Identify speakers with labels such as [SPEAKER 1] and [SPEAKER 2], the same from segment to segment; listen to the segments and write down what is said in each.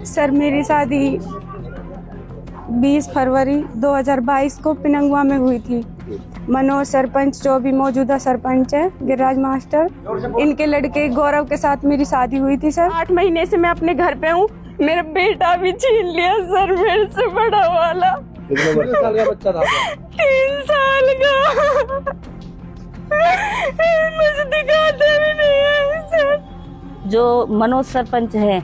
[SPEAKER 1] Sir मेरी शादी 20 फरवरी 2022 को पिनंगवा में हुई थी। मनोज सरपंच जो भी मौजूदा सरपंच है, गिरिराज मास्टर, इनके लड़के गौरव के साथ मेरी शादी हुई थी। सर 8 महीने से मैं अपने घर पे हूँ। मेरा बेटा भी छीन लिया सर मेरे से, बड़ा वाला।
[SPEAKER 2] कितने साल का बच्चा था?
[SPEAKER 1] 3 साल का। मुझे दिखाते भी नहीं है सर।
[SPEAKER 3] जो मनोज सरपंच है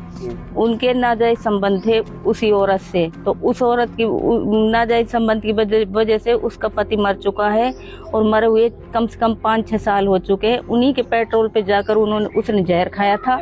[SPEAKER 3] उनके नाजायज संबंध थे उसी औरत से, तो उस औरत की नाजायज संबंध की वजह से उसका पति मर चुका है और मरे हुए कम से कम 5-6 साल हो चुके हैं। उन्हीं के पेट्रोल पे जाकर उसने जहर खाया था।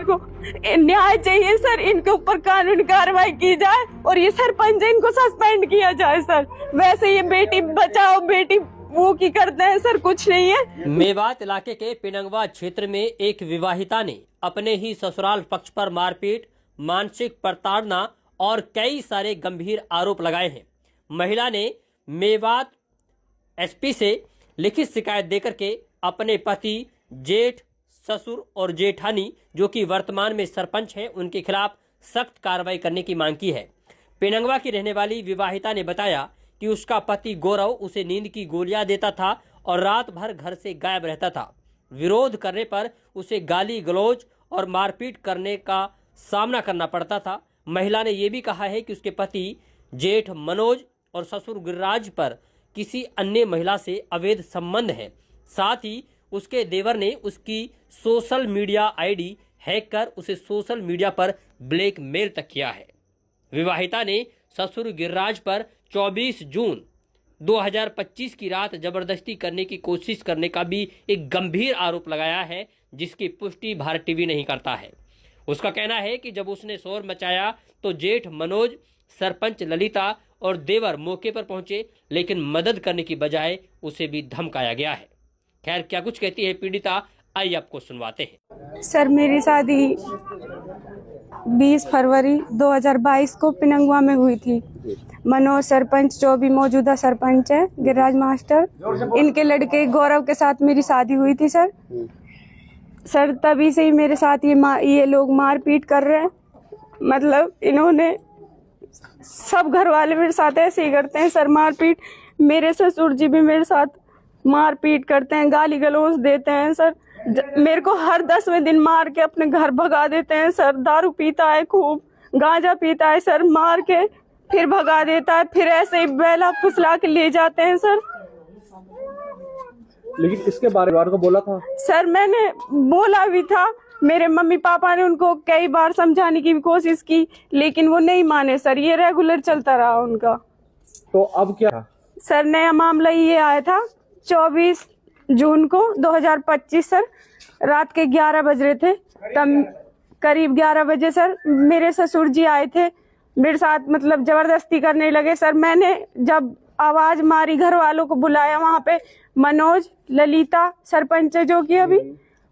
[SPEAKER 1] न्याय चाहिए सर, इनके ऊपर कानूनी कार्रवाई की जाए और ये सरपंच है, इनको सस्पेंड किया जाए सर। वैसे ये बेटी बचाओ बेटी वो की करते हैं सर, कुछ नहीं है।
[SPEAKER 4] मेवात इलाके के पिनंगवा क्षेत्र में एक विवाहिता ने अपने ही ससुराल पक्ष पर मारपीट, मानसिक प्रताड़ना और कई सारे गंभीर आरोप लगाए हैं। महिला ने मेवात एसपी से लिखित शिकायत देकर के अपने पति, जेठ, ससुर और जेठानी जो कि वर्तमान में सरपंच हैं, उनके खिलाफ सख्त कार्रवाई करने की मांग की है। पिनंगवा की रहने वाली विवाहिता ने बताया कि उसका पति गौरव उसे नींद की गोलियां देता था और रात भर घर से गायब रहता था। विरोध करने पर उसे गाली गलौज और मारपीट करने का सामना करना पड़ता था। महिला ने यह भी कहा है कि उसके पति जेठ मनोज और ससुर गिरिराज पर किसी अन्य महिला से अवैध संबंध है। साथ ही उसके देवर ने उसकी सोशल मीडिया आईडी हैक कर उसे सोशल मीडिया पर ब्लैकमेल तक किया है। विवाहिता ने ससुर गिरिराज पर 24 जून 2025 की रात जबरदस्ती करने की कोशिश करने का भी एक गंभीर आरोप लगाया है, जिसकी पुष्टि भारत टीवी नहीं करता है। उसका कहना है कि जब उसने शोर मचाया तो जेठ मनोज, सरपंच ललिता और देवर मौके पर पहुंचे, लेकिन मदद करने की बजाय उसे भी धमकाया गया है। खैर, क्या कुछ कहती है पीड़िता, आइए आपको सुनवाते हैं।
[SPEAKER 1] सर मेरी शादी 20 फरवरी 2022 को पिनंगवा में हुई थी। मनोज सरपंच जो भी मौजूदा सरपंच है, गिरिराज मास्टर, इनके लड़के गौरव के साथ मेरी शादी हुई थी। सर तभी से ही मेरे साथ ये लोग मारपीट कर रहे हैं। मतलब इन्होंने सब घर वाले मेरे साथ ऐसे ही करते हैं सर, मारपीट। मेरे ससुर जी भी मेरे साथ मारपीट करते हैं, गाली गलौज देते हैं सर। मेरे को हर 10वें दिन मार के अपने घर भगा देते हैं सर। दारू पीता है, खूब गांजा पीता है सर, मार के फिर भगा देता है, फिर ऐसे ही बेला फुसला के ले जाते हैं सर।
[SPEAKER 2] लेकिन इसके बारे में को बोला था
[SPEAKER 1] सर, मैंने बोला भी था। मेरे मम्मी पापा ने उनको कई बार समझाने की कोशिश की, लेकिन वो नहीं माने सर। ये रेगुलर चलता रहा उनका।
[SPEAKER 2] तो अब क्या
[SPEAKER 1] सर नया मामला ये आया था 24 जून को 2025 सर, रात के 11 बज रहे थे। तब करीब 11 बजे सर मेरे ससुर जी आए थे, मेरे साथ मतलब जबरदस्ती करने लगे सर। मैंने जब आवाज मारी, घर वालों को बुलाया, वहां पे मनोज, ललिता सरपंच है जो कि अभी,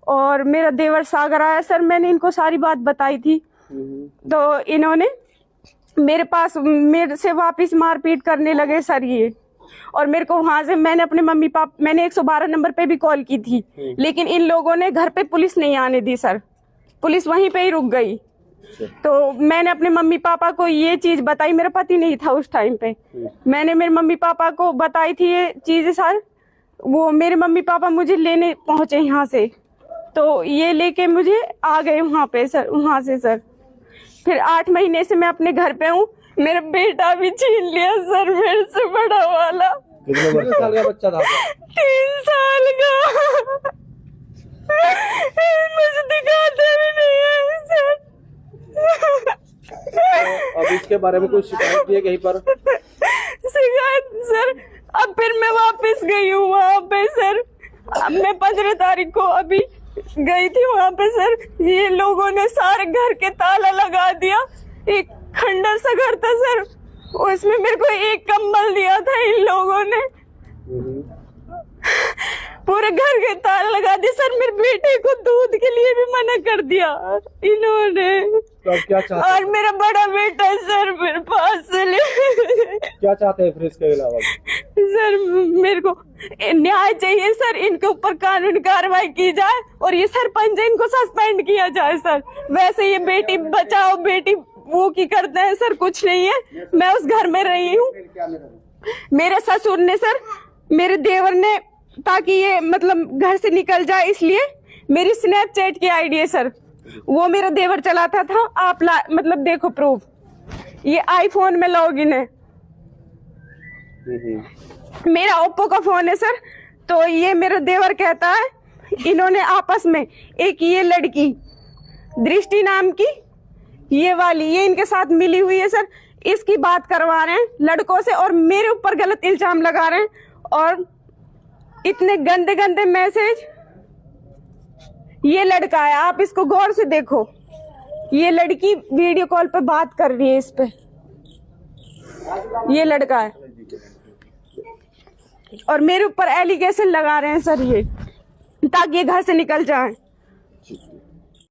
[SPEAKER 1] और मेरा देवर सागर आया सर। मैंने इनको सारी बात बताई थी, तो इन्होंने मेरे से वापस मारपीट करने लगे सर ये। और मेरे को वहां से मैंने अपने मम्मी पापा, मैंने 112 नंबर पे भी कॉल की थी, लेकिन इन लोगों ने घर पे पुलिस नहीं आने दी सर। पुलिस वहीं पे ही रुक गई। तो मैंने अपने मम्मी पापा को ये चीज बताई, मेरा पति नहीं था उस टाइम पे। मैंने मेरे मम्मी पापा को बताई थी ये चीज सर। वो मेरे मम्मी पापा मुझे लेने पहुंचे यहाँ से, तो ये लेके मुझे आ गए वहाँ पे सर, वहाँ से सर। फिर 8 महीने से मैं अपने घर पे हूँ। मेरा बेटा भी छीन लिया सर मेरे से, बड़ा वाला।
[SPEAKER 2] कितने साल का बच्चा था?
[SPEAKER 1] 3 साल का। मुझे दिखाते भी नहीं है सर।
[SPEAKER 2] तो अब इसके बारे में कोई शिकायत दी है कहीं पर?
[SPEAKER 1] शिकायत सर, अब फिर मैं वापस गई हूँ वहाँ पे सर। अब मैं 15 तारीख को अभी गई थी वहाँ पे सर। ये लोगों ने सारे घर के ताला लगा दिया। एक खंडर सा घर था सर, उसमें मेरे को एक कंबल दिया था इन लोगों ने। पूरे घर के ताला लगा दिया सर। मेरे बेटे को दूध के लिए भी मना कर दिया इन्होंने।
[SPEAKER 2] तो क्या चाहते?
[SPEAKER 1] और मेरा बड़ा बेटा सर मेरे पास से ले।
[SPEAKER 2] क्या चाहते हैं फिर इसके अलावा?
[SPEAKER 1] सर मेरे को न्याय चाहिए सर, इनके ऊपर कानूनी कार्रवाई की जाए और ये सरपंच है, इनको सस्पेंड किया जाए सर। वैसे ये बेटी बचाओ बेटी वो की करते हैं सर, कुछ नहीं है। मैं उस घर में रही हूँ। मेरे ससुर ने सर, मेरे देवर ने, ताकि ये मतलब घर से निकल जाए इसलिए मेरी स्नैपचैट की आईडी है सर, वो मेरा देवर चलाता था। आप मतलब देखो प्रूफ, ये आईफोन में लॉगिन है। मेरा ओप्पो का फोन है सर। तो ये मेरा देवर कहता है इन्होंने आपस में एक ये लड़की दृष्टि नाम की, ये वाली, ये इनके साथ मिली हुई है सर। इसकी बात करवा रहे हैं लड़कों से और मेरे ऊपर गलत इल्जाम लगा रहे हैं और इतने गंदे गंदे मैसेज। ये लड़का है, आप इसको गौर से देखो, ये लड़की वीडियो कॉल पे बात कर रही है इस पे, ये लड़का है और मेरे ऊपर एलिगेशन लगा रहे हैं सर ये, ताकि ये घर से निकल जाए।